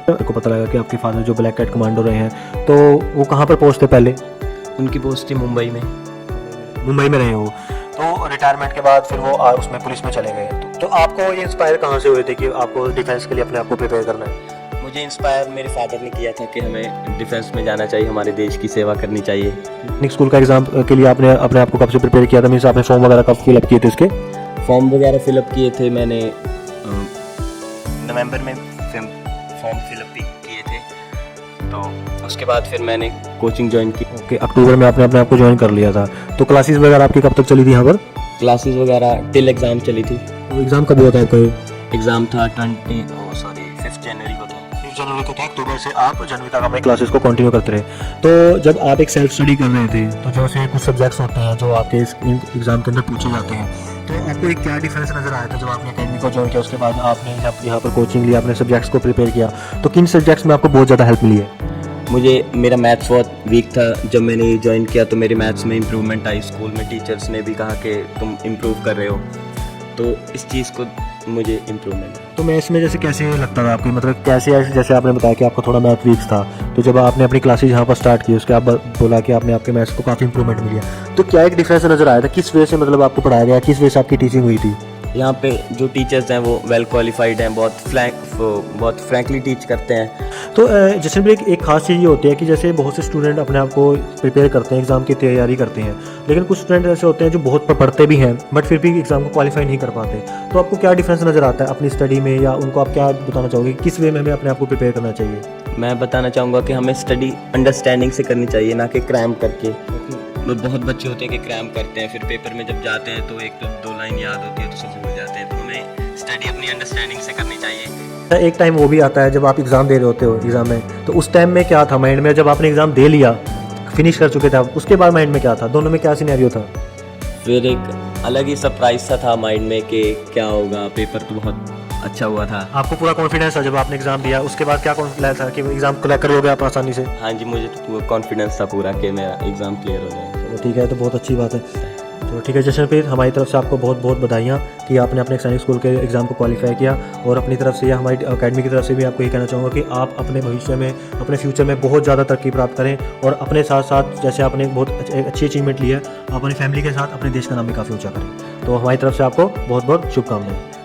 को पता लगा कि आपके फादर जो ब्लैक कैट कमांडो रहे हैं, तो वो कहाँ पर पोस्ट थे पहले? उनकी पोस्ट थी मुंबई में। मुंबई में रहे हो, तो रिटायरमेंट के बाद फिर वो उसमें पुलिस में चले गए। तो आपको ये इंस्पायर कहाँ से हुए थे कि आपको डिफेंस के लिए अपने आप को प्रिपेयर करना है? मुझे इंस्पायर मेरे फादर ने किया था कि हमें डिफेंस में जाना चाहिए, हमारे देश की सेवा करनी चाहिए। टेक्निक स्कूल का एग्जाम के लिए आपने अपने आप को कब से प्रिपेयर किया था? मीन्स आपने फॉर्म वगैरह कब फिलअप किए थे इसके? फॉर्म वगैरह फिलअप किए थे मैंने नवंबर में फॉर्म फिलअप भी किए थे, तो उसके बाद फिर मैंने कोचिंग ज्वाइन की। ओके, अक्टूबर में आपने अपने आप को ज्वाइन कर लिया था। तो क्लासेस वगैरह आपकी कब तक चली थी यहाँ पर? क्लासेस वगैरह टिल एग्ज़ाम चली थी। तो एग्ज़ाम कब हुआ था आपका? एग्ज़ाम था 5 जनवरी को था। 5 जनवरी को था। अक्टूबर से आप जनवरी तक अपने क्लासेस को कंटिन्यू करते रहे। तो जब आप एक सेल्फ स्टडी कर रहे थे, तो जैसे कुछ सब्जेक्ट्स होते हैं जो आपके इस एग्ज़ाम के अंदर पूछे जाते हैं, तो आपको एक क्या डिफरेंस नज़र आया था जब आपने अकेडमी को ज्वाइन किया, उसके बाद आपने जब यहाँ पर कोचिंग लिया, अपने सब्जेक्ट्स को प्रिपेयर किया, तो किन सब्जेक्ट्स में आपको बहुत ज़्यादा हेल्प मिली है? मुझे मेरा मैथ्स बहुत वीक था। जब मैंने ये ज्वाइन किया तो मेरे मैथ्स में इम्प्रूवमेंट आई। स्कूल में टीचर्स ने भी कहा कि तुम इम्प्रूव कर रहे हो, तो इस चीज़ को मुझे इम्प्रूवमेंट। तो मैथ्स में जैसे कैसे लगता था आपकी, मतलब कैसे, जैसे आपने बताया कि आपको थोड़ा मैथ वीक था, तो जब आपने अपनी क्लासेज यहाँ पर स्टार्ट की, उसके बाद बोला कि आपने आपके मैथ्स को काफ़ी इंप्रूवमेंट मिली है, तो क्या एक डिफरेंस नज़र आया था? किस वजह से मतलब आपको पढ़ाया गया, किस वजह से आपकी टीचिंग हुई थी? यहाँ पे जो टीचर्स हैं वो वेल क्वालिफाइड हैं, बहुत फ्रैंकली टीच करते हैं। तो जैसे भी एक खास चीज़ ये होती है कि जैसे बहुत से स्टूडेंट अपने आप को प्रिपेयर करते हैं, एग्ज़ाम की तैयारी करते हैं, लेकिन कुछ स्टूडेंट ऐसे होते हैं जो बहुत पढ़ते भी हैं बट फिर भी एग्ज़ाम को क्वालिफाई नहीं कर पाते। तो आपको क्या डिफरेंस नज़र आता है अपनी स्टडी में, या उनको आप क्या बताना चाहोगे किस वे में हमें अपने आप को प्रिपेयर करना चाहिए? मैं बताना चाहूँगा कि हमें स्टडी अंडरस्टैंडिंग से करनी चाहिए, ना कि क्रैम करके। बहुत बच्चे होते हैं कि क्रैम करते हैं, फिर पेपर में जब जाते हैं तो एक तो 2 लाइन याद होती है तो सब भूल जाते हैं। तो हमें स्टडी अपनी अंडरस्टैंडिंग से करनी चाहिए। एक टाइम वो भी आता है जब आप एग्ज़ाम दे रहे होते हो एग्ज़ाम में, तो उस टाइम में क्या था माइंड में? जब आपने एग्ज़ाम दे लिया, फिनिश कर चुके थे आप, उसके बाद माइंड में क्या था? दोनों में क्या सिनेरियो था? फिर एक अलग ही सरप्राइज सा था माइंड में कि क्या होगा। पेपर तो बहुत अच्छा हुआ था। आपको पूरा कॉन्फिडेंस था जब आपने एग्ज़ाम दिया, उसके बाद क्या कॉन्फिडेंस था कि एग्ज़ाम क्लियर करोगे आप आसानी से? हाँ जी, मुझे तो कॉन्फिडेंस था पूरा कि मेरा एग्ज़ाम क्लियर हो जाए। चलो ठीक है, तो बहुत अच्छी बात है। तो ठीक है जशनप्रीत, हमारी तरफ से आपको बहुत बहुत बधाइयाँ कि आपने अपने सैनिक स्कूल के एग्ज़ाम को क्वालिफाई किया, और अपनी तरफ से या हमारी अकेडमी की तरफ से भी आपको ये कहना चाहूँगा कि आप अपने भविष्य में, अपने फ्यूचर में बहुत ज़्यादा तरक्की प्राप्त करें, और अपने साथ साथ जैसे आपने बहुत अच्छी अचीवमेंट ली है, आप अपनी फैमिली के साथ अपने देश का नाम भी काफ़ी ऊँचा करें। तो हमारी तरफ से आपको बहुत बहुत शुभकामनाएं।